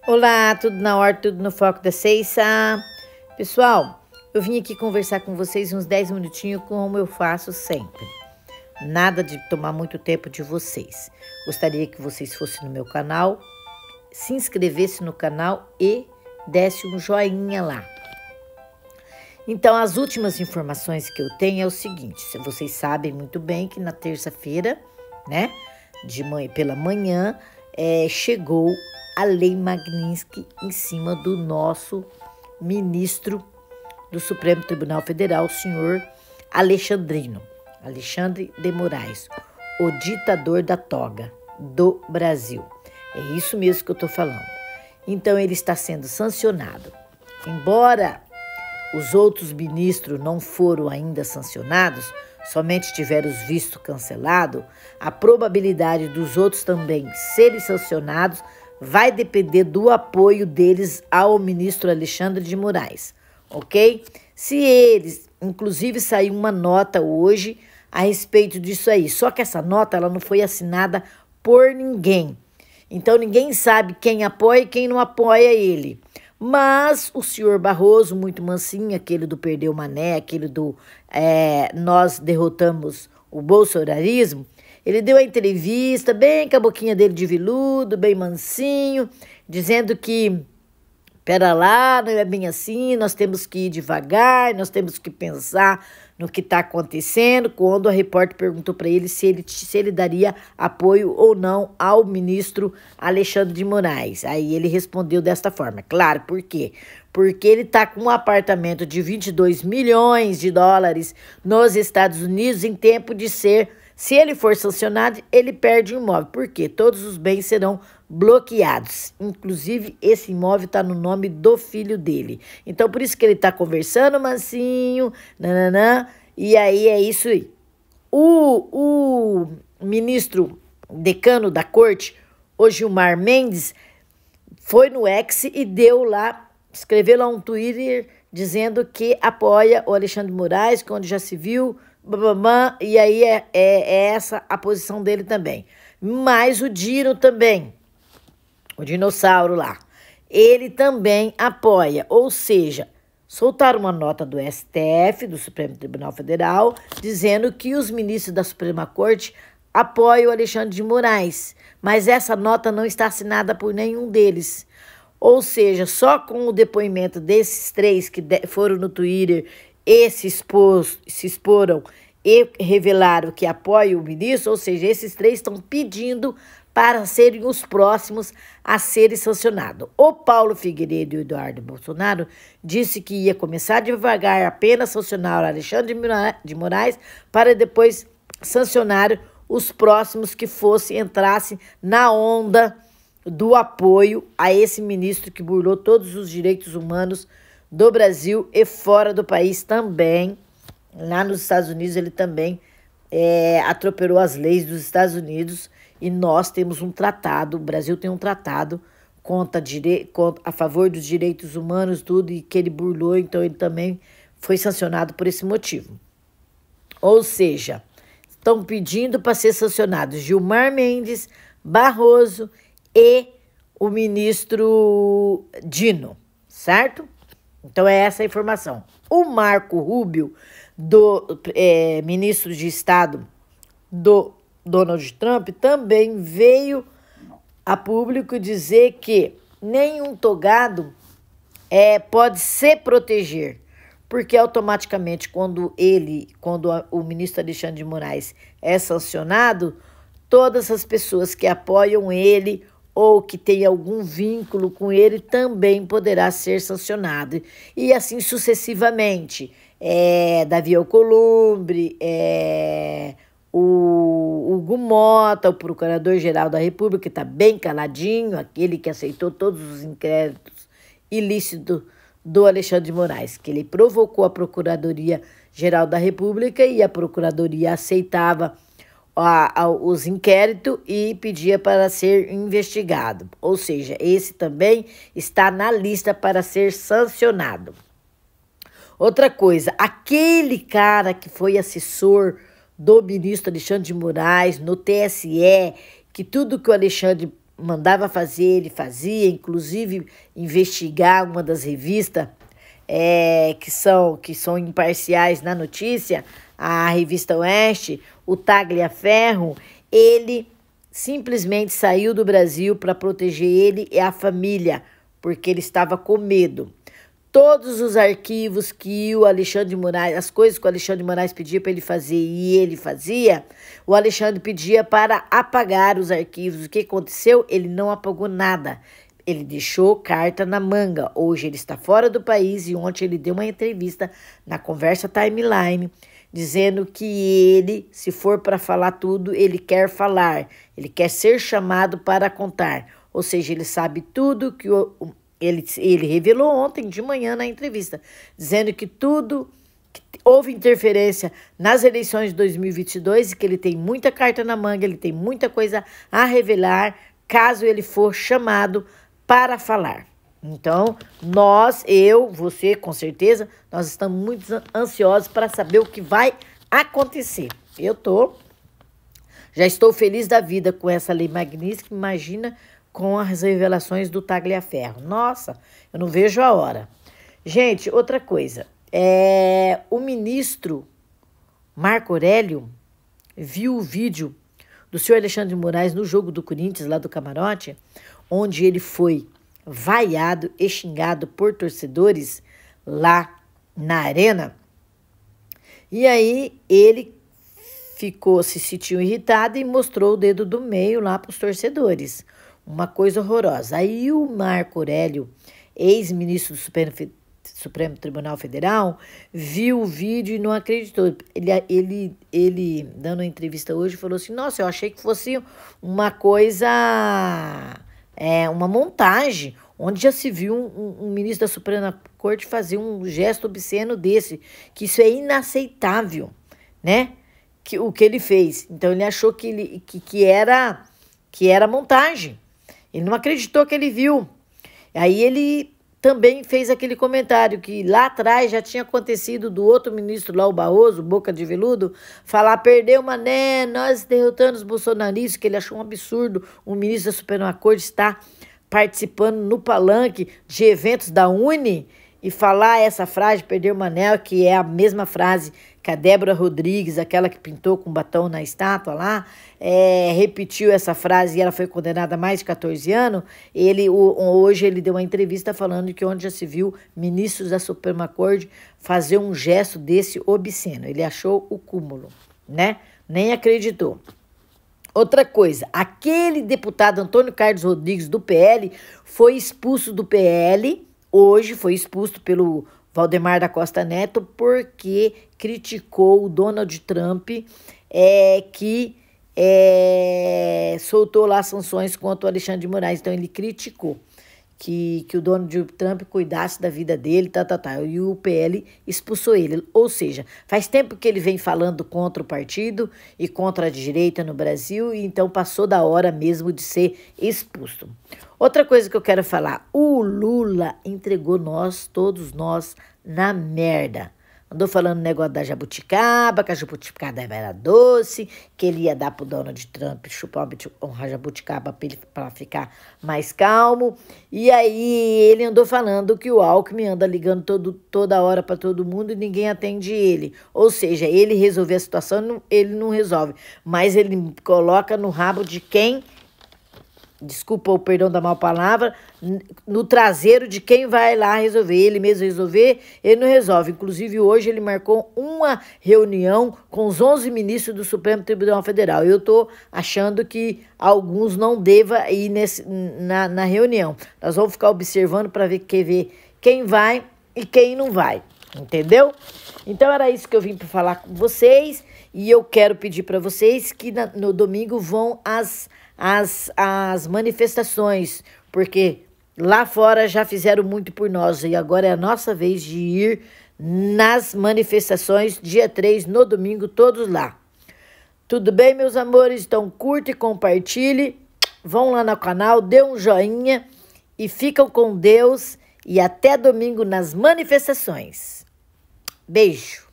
Olá, tudo na hora, tudo no foco da Ceissa. Pessoal, eu vim aqui conversar com vocês uns 10 minutinhos como eu faço sempre. Nada de tomar muito tempo de vocês. Gostaria que vocês fossem no meu canal, se inscrevessem no canal e desse um joinha lá. Então, as últimas informações que eu tenho é o seguinte, vocês sabem muito bem que na terça-feira, né, pela manhã, chegou a Lei Magnitsky em cima do nosso ministro do Supremo Tribunal Federal, o senhor Alexandre de Moraes, o ditador da toga do Brasil. É isso mesmo que eu estou falando. Então, ele está sendo sancionado. Embora os outros ministros não foram ainda sancionados, somente tiveram os vistos cancelados, a probabilidade dos outros também serem sancionados vai depender do apoio deles ao ministro Alexandre de Moraes, ok? Se eles, inclusive saiu uma nota hoje a respeito disso aí, só que essa nota ela não foi assinada por ninguém. Então ninguém sabe quem apoia e quem não apoia ele. Mas o senhor Barroso, muito mansinho, aquele do perdeu mané, aquele do nós derrotamos o bolsonarismo, ele deu a entrevista bem com a boquinha dele de veludo, bem mansinho, dizendo que, pera lá, não é bem assim, nós temos que ir devagar, nós temos que pensar no que está acontecendo, quando a repórter perguntou para ele se ele daria apoio ou não ao ministro Alexandre de Moraes. Aí ele respondeu desta forma, claro, por quê? Porque ele está com um apartamento de 22 milhões de dólares nos Estados Unidos em tempo de ser. Se ele for sancionado, ele perde o imóvel. Por quê? Todos os bens serão bloqueados. Inclusive, esse imóvel está no nome do filho dele. Então, por isso que ele está conversando, mansinho, nananã. E aí, é isso aí. O ministro decano da corte, o Gilmar Mendes, foi no X e deu lá, escreveu lá um Twitter dizendo que apoia o Alexandre de Moraes, que onde já se viu, e aí é essa a posição dele também. Mas o Dino também, o dinossauro lá, ele também apoia, ou seja, soltaram uma nota do STF, do Supremo Tribunal Federal, dizendo que os ministros da Suprema Corte apoiam o Alexandre de Moraes, mas essa nota não está assinada por nenhum deles. Ou seja, só com o depoimento desses três que foram no Twitter e se exporam e revelaram que apoiam o ministro, ou seja, esses três estão pedindo para serem os próximos a serem sancionados. O Paulo Figueiredo e o Eduardo Bolsonaro disse que ia começar devagar, apenas sancionar o Alexandre de Moraes para depois sancionar os próximos que entrassem na onda do apoio a esse ministro que burlou todos os direitos humanos do Brasil e fora do país também. Lá nos Estados Unidos ele também atropelou as leis dos Estados Unidos e nós temos um tratado, o Brasil tem um tratado a favor dos direitos humanos, tudo, e que ele burlou, então ele também foi sancionado por esse motivo. Ou seja, estão pedindo para ser sancionados Gilmar Mendes, Barroso e o ministro Dino, certo? Então, é essa a informação. O Marco Rubio, ministro de Estado do Donald Trump, também veio a público dizer que nenhum togado pode se proteger, porque automaticamente, quando o ministro Alexandre de Moraes é sancionado, todas as pessoas que apoiam ele ou que tem algum vínculo com ele, também poderá ser sancionado. E assim sucessivamente. Davi Alcolumbre, o Hugo Mota, o Procurador-Geral da República, que está bem caladinho, aquele que aceitou todos os inquéritos ilícitos do Alexandre de Moraes, que ele provocou a Procuradoria-Geral da República e a Procuradoria aceitava os inquéritos e pedia para ser investigado. Ou seja, esse também está na lista para ser sancionado. Outra coisa, aquele cara que foi assessor do ministro Alexandre de Moraes no TSE, que tudo que o Alexandre mandava fazer, ele fazia, inclusive investigar uma das revistas que são imparciais na notícia, a revista Oeste, o Tagliaferro. Ele simplesmente saiu do Brasil para proteger ele e a família, porque ele estava com medo. Todos os arquivos que o Alexandre de Moraes, as coisas que o Alexandre de Moraes pedia para ele fazer e ele fazia, o Alexandre pedia para apagar os arquivos. O que aconteceu? Ele não apagou nada. Ele deixou carta na manga. Hoje ele está fora do país e ontem ele deu uma entrevista na Conversa Timeline, dizendo que ele, se for para falar tudo, ele quer falar. Ele quer ser chamado para contar. Ou seja, ele sabe tudo que ele revelou ontem de manhã na entrevista, dizendo que houve interferência nas eleições de 2022 e que ele tem muita carta na manga, ele tem muita coisa a revelar, caso ele for chamado para falar. Então, você, com certeza, nós estamos muito ansiosos para saber o que vai acontecer. Já estou feliz da vida com essa lei magnífica, imagina com as revelações do Tagliaferro. Nossa, eu não vejo a hora. Gente, outra coisa. O ministro Marco Aurélio viu o vídeo do senhor Alexandre de Moraes no jogo do Corinthians, lá do Camarote, onde ele foi vaiado e xingado por torcedores lá na arena. E aí ele se sentiu irritado e mostrou o dedo do meio lá para os torcedores. Uma coisa horrorosa. Aí o Marco Aurélio, ex-ministro do Supremo Tribunal Federal, viu o vídeo e não acreditou. Ele dando uma entrevista hoje, falou assim, nossa, eu achei que fosse uma coisa, uma montagem, onde já se viu um ministro da Suprema Corte fazer um gesto obsceno desse, que isso é inaceitável, né? O que ele fez. Então ele achou que era montagem. Ele não acreditou que ele viu. Aí ele também fez aquele comentário que lá atrás já tinha acontecido do outro ministro lá, o Barroso, Boca de Veludo, falar, perdeu Mané, nós derrotando os bolsonaristas, que ele achou um absurdo o ministro da Suprema Corte estar participando no palanque de eventos da Uni e falar essa frase, perdeu Mané, que é a mesma frase que a Débora Rodrigues, aquela que pintou com batom na estátua lá, repetiu essa frase e ela foi condenada a mais de 14 anos. Hoje ele deu uma entrevista falando que onde já se viu ministros da Suprema Corte fazer um gesto desse obsceno. Ele achou o cúmulo, né? Nem acreditou. Outra coisa, aquele deputado Antônio Carlos Rodrigues do PL foi expulso do PL, hoje foi expulso pelo Valdemar da Costa Neto, porque criticou o Donald Trump, que soltou lá sanções contra o Alexandre de Moraes. Então, ele criticou que o Donald Trump cuidasse da vida dele, e o PL expulsou ele. Ou seja, faz tempo que ele vem falando contra o partido e contra a direita no Brasil, e então passou da hora mesmo de ser expulso. Outra coisa que eu quero falar, o Lula entregou todos nós, na merda. Andou falando o negócio da jabuticaba, que a jabuticaba era doce, que ele ia dar pro Donald Trump chupar uma jabuticaba para ficar mais calmo. E aí ele andou falando que o Alckmin anda ligando toda hora para todo mundo e ninguém atende ele. Ou seja, ele resolver a situação, ele não resolve, mas ele coloca no rabo de quem, desculpa o perdão da mal palavra, no traseiro de quem vai lá resolver. Ele mesmo resolver, ele não resolve. Inclusive, hoje ele marcou uma reunião com os 11 ministros do Supremo Tribunal Federal. Eu estou achando que alguns não devam ir na reunião. Nós vamos ficar observando para ver quem vai e quem não vai. Entendeu? Então, era isso que eu vim para falar com vocês. E eu quero pedir para vocês que no domingo vão as manifestações, porque lá fora já fizeram muito por nós e agora é a nossa vez de ir nas manifestações, dia 3, no domingo, todos lá. Tudo bem, meus amores? Então curte e compartilhe, vão lá no canal, dê um joinha e ficam com Deus e até domingo nas manifestações. Beijo!